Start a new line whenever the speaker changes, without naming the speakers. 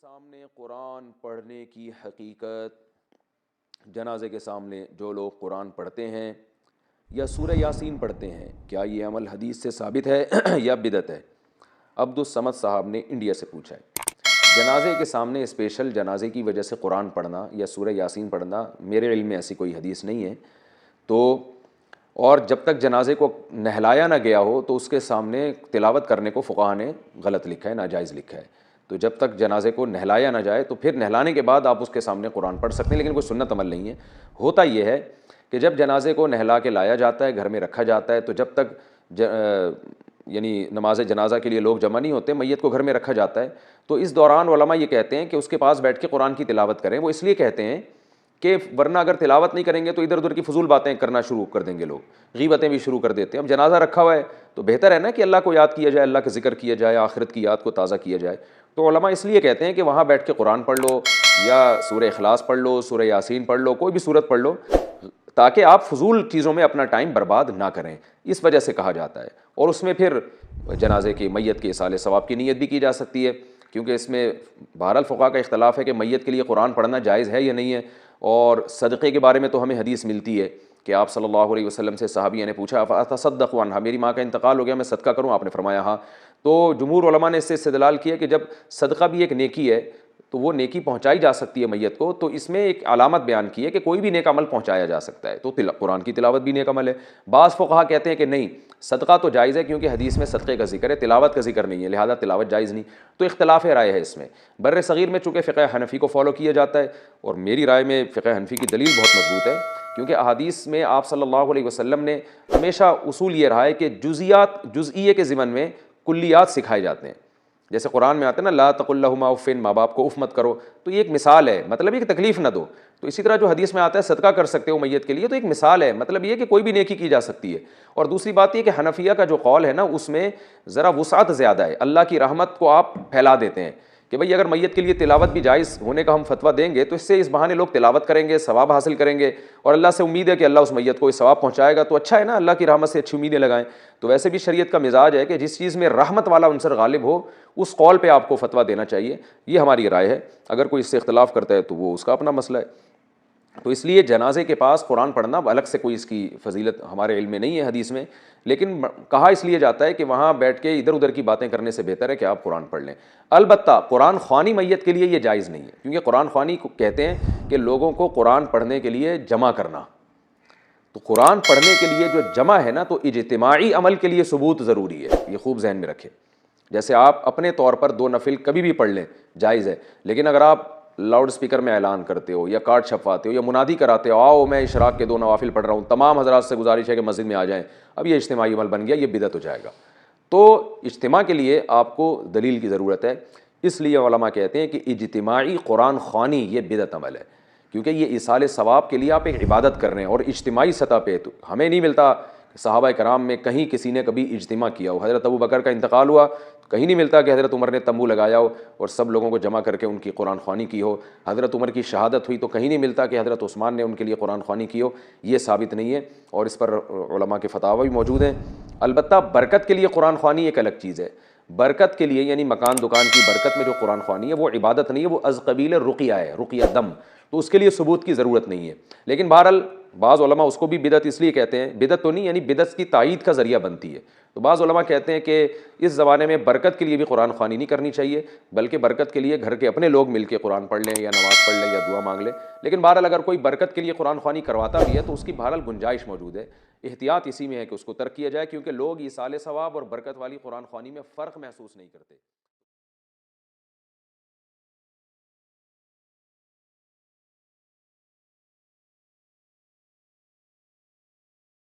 سامنے قرآن پڑھنے کی حقیقت، جنازے کے سامنے جو لوگ قرآن پڑھتے ہیں یا سورہ یاسین پڑھتے ہیں، کیا یہ عمل حدیث سے ثابت ہے یا بدعت ہے؟ عبدالصمد صاحب نے انڈیا سے پوچھا ہے۔ جنازے کے سامنے اسپیشل جنازے کی وجہ سے قرآن پڑھنا یا سورہ یاسین پڑھنا میرے علم میں ایسی کوئی حدیث نہیں ہے، تو اور جب تک جنازے کو نہلایا نہ گیا ہو تو اس کے سامنے تلاوت کرنے کو فقہا نے غلط لکھا ہے، ناجائز لکھا ہے۔ تو جب تک جنازے کو نہلایا نہ جائے تو پھر نہلانے کے بعد آپ اس کے سامنے قرآن پڑھ سکتے ہیں، لیکن کوئی سنت عمل نہیں ہے۔ ہوتا یہ ہے کہ جب جنازے کو نہلا کے لایا جاتا ہے، گھر میں رکھا جاتا ہے، تو جب تک یعنی نماز جنازہ کے لیے لوگ جمع نہیں ہوتے، میت کو گھر میں رکھا جاتا ہے، تو اس دوران علماء یہ کہتے ہیں کہ اس کے پاس بیٹھ کے قرآن کی تلاوت کریں۔ وہ اس لیے کہتے ہیں کہ ورنہ اگر تلاوت نہیں کریں گے تو ادھر ادھر کی فضول باتیں کرنا شروع کر دیں گے، لوگ غیبتیں بھی شروع کر دیتے ہیں۔ اب جنازہ رکھا ہوا ہے تو بہتر ہے نا کہ اللہ کو یاد کیا جائے، اللہ کا ذکر کیا جائے، آخرت کی یاد کو تازہ کیا جائے۔ تو علماء اس لیے کہتے ہیں کہ وہاں بیٹھ کے قرآن پڑھ لو یا سورہ اخلاص پڑھ لو، سورہ یاسین پڑھ لو، کوئی بھی سورت پڑھ لو، تاکہ آپ فضول چیزوں میں اپنا ٹائم برباد نہ کریں، اس وجہ سے کہا جاتا ہے۔ اور اس میں پھر جنازے کی میت کے ایصال ثواب کی نیت بھی کی جا سکتی ہے، کیونکہ اس میں بہرحال فقہا کا اختلاف ہے کہ میت کے لیے قرآن پڑھنا جائز ہے یا نہیں ہے۔ اور صدقے کے بارے میں تو ہمیں حدیث ملتی ہے کہ آپ صلی اللہ علیہ وسلم سے صحابیہ نے پوچھا اتصدق عنہا، میری ماں کا انتقال ہو گیا، میں صدقہ کروں؟ آپ نے فرمایا ہاں۔ تو جمہور علماء نے اس سے استدلال کیا کہ جب صدقہ بھی ایک نیکی ہے تو وہ نیکی پہنچائی جا سکتی ہے میت کو، تو اس میں ایک علامت بیان کی ہے کہ کوئی بھی نیک عمل پہنچایا جا سکتا ہے، تو قرآن کی تلاوت بھی نیک عمل ہے۔ بعض فقہا کہتے ہیں کہ نہیں، صدقہ تو جائز ہے کیونکہ حدیث میں صدقے کا ذکر ہے، تلاوت کا ذکر نہیں ہے، لہذا تلاوت جائز نہیں۔ تو اختلاف رائے ہے اس میں۔ بر صغیر میں چونکہ فقہ حنفی کو فالو کیا جاتا ہے، اور میری رائے میں فقہ حنفی کی دلیل بہت مضبوط ہے، کیونکہ احادیث میں آپ صلی اللہ علیہ وسلم نے ہمیشہ اصول یہ رہا ہے کہ جزئیے کے ضمن میں کلیات سکھائے جاتے ہیں۔ جیسے قرآن میں آتا ہے نا لا تقل لہما اف، ماں باپ کو اف مت کرو، تو یہ ایک مثال ہے، مطلب یہ کہ تکلیف نہ دو۔ تو اسی طرح جو حدیث میں آتا ہے صدقہ کر سکتے ہو میت کے لیے، تو ایک مثال ہے، مطلب یہ کہ کوئی بھی نیکی کی جا سکتی ہے۔ اور دوسری بات یہ کہ حنفیہ کا جو قول ہے نا، اس میں ذرا وسعت زیادہ ہے، اللہ کی رحمت کو آپ پھیلا دیتے ہیں کہ بھئی اگر میت کے لیے تلاوت بھی جائز ہونے کا ہم فتویٰ دیں گے تو اس سے اس بہانے لوگ تلاوت کریں گے، ثواب حاصل کریں گے، اور اللہ سے امید ہے کہ اللہ اس میت کو اس ثواب پہنچائے گا، تو اچھا ہے نا، اللہ کی رحمت سے اچھی امیدیں لگائیں۔ تو ویسے بھی شریعت کا مزاج ہے کہ جس چیز میں رحمت والا عنصر غالب ہو اس قول پہ آپ کو فتویٰ دینا چاہیے، یہ ہماری رائے ہے۔ اگر کوئی اس سے اختلاف کرتا ہے تو وہ اس کا اپنا مسئلہ ہے۔ تو اس لیے جنازے کے پاس قرآن پڑھنا الگ سے کوئی اس کی فضیلت ہمارے علم میں نہیں ہے حدیث میں، لیکن کہا اس لیے جاتا ہے کہ وہاں بیٹھ کے ادھر ادھر کی باتیں کرنے سے بہتر ہے کہ آپ قرآن پڑھ لیں۔ البتہ قرآن خوانی میت کے لیے یہ جائز نہیں ہے، کیونکہ قرآن خوانی کو کہتے ہیں کہ لوگوں کو قرآن پڑھنے کے لیے جمع کرنا۔ تو قرآن پڑھنے کے لیے جو جمع ہے نا، تو اجتماعی عمل کے لیے ثبوت ضروری ہے، یہ خوب ذہن میں رکھیں۔ جیسے آپ اپنے طور پر 2 نفل کبھی بھی پڑھ لیں، جائز ہے، لیکن اگر آپ لاؤڈ سپیکر میں اعلان کرتے ہو یا کارڈ چھپواتے ہو یا منادی کراتے ہو آؤ میں اشراق کے 2 نوافل پڑھ رہا ہوں، تمام حضرات سے گزارش ہے کہ مسجد میں آ جائیں، اب یہ اجتماعی عمل بن گیا، یہ بدعت ہو جائے گا۔ تو اجتماع کے لیے آپ کو دلیل کی ضرورت ہے، اس لیے علماء کہتے ہیں کہ اجتماعی قرآن خوانی یہ بدعت عمل ہے، کیونکہ یہ ایصال ثواب کے لیے آپ ایک عبادت کر رہے ہیں، اور اجتماعی سطح پہ تو ہمیں نہیں ملتا صحابہ کرام میں کہیں کسی نے کبھی اجتماع کیا ہو۔ حضرت ابو بکر کا انتقال ہوا، کہیں نہیں ملتا کہ حضرت عمر نے تمبو لگایا ہو اور سب لوگوں کو جمع کر کے ان کی قرآن خوانی کی ہو۔ حضرت عمر کی شہادت ہوئی تو کہیں نہیں ملتا کہ حضرت عثمان نے ان کے لیے قرآن خوانی کی ہو، یہ ثابت نہیں ہے، اور اس پر علماء کے فتاوی بھی موجود ہیں۔ البتہ برکت کے لیے قرآن خوانی ایک الگ چیز ہے۔ برکت کے لیے یعنی مکان دکان کی برکت میں جو قرآن خوانی ہے وہ عبادت نہیں ہے، وہ از قبیل رقیہ ہے، رقیہ دم، تو اس کے لیے ثبوت کی ضرورت نہیں ہے۔ لیکن بہرحال بعض علماء اس کو بھی بدعت اس لیے کہتے ہیں، بدعت تو نہیں یعنی بدعت کی تائید کا ذریعہ بنتی ہے۔ تو بعض علماء کہتے ہیں کہ اس زمانے میں برکت کے لیے بھی قرآن خوانی نہیں کرنی چاہیے، بلکہ برکت کے لیے گھر کے اپنے لوگ مل کے قرآن پڑھ لیں یا نماز پڑھ لیں یا دعا مانگ لیں۔ لیکن بہرحال اگر کوئی برکت کے لیے قرآن خوانی کرواتا بھی ہے تو اس کی بہرحال گنجائش موجود ہے، احتیاط اسی میں ہے کہ اس کو ترک کیا جائے، کیونکہ لوگ ایصال ثواب اور برکت والی قرآن خوانی میں فرق محسوس نہیں کرتے۔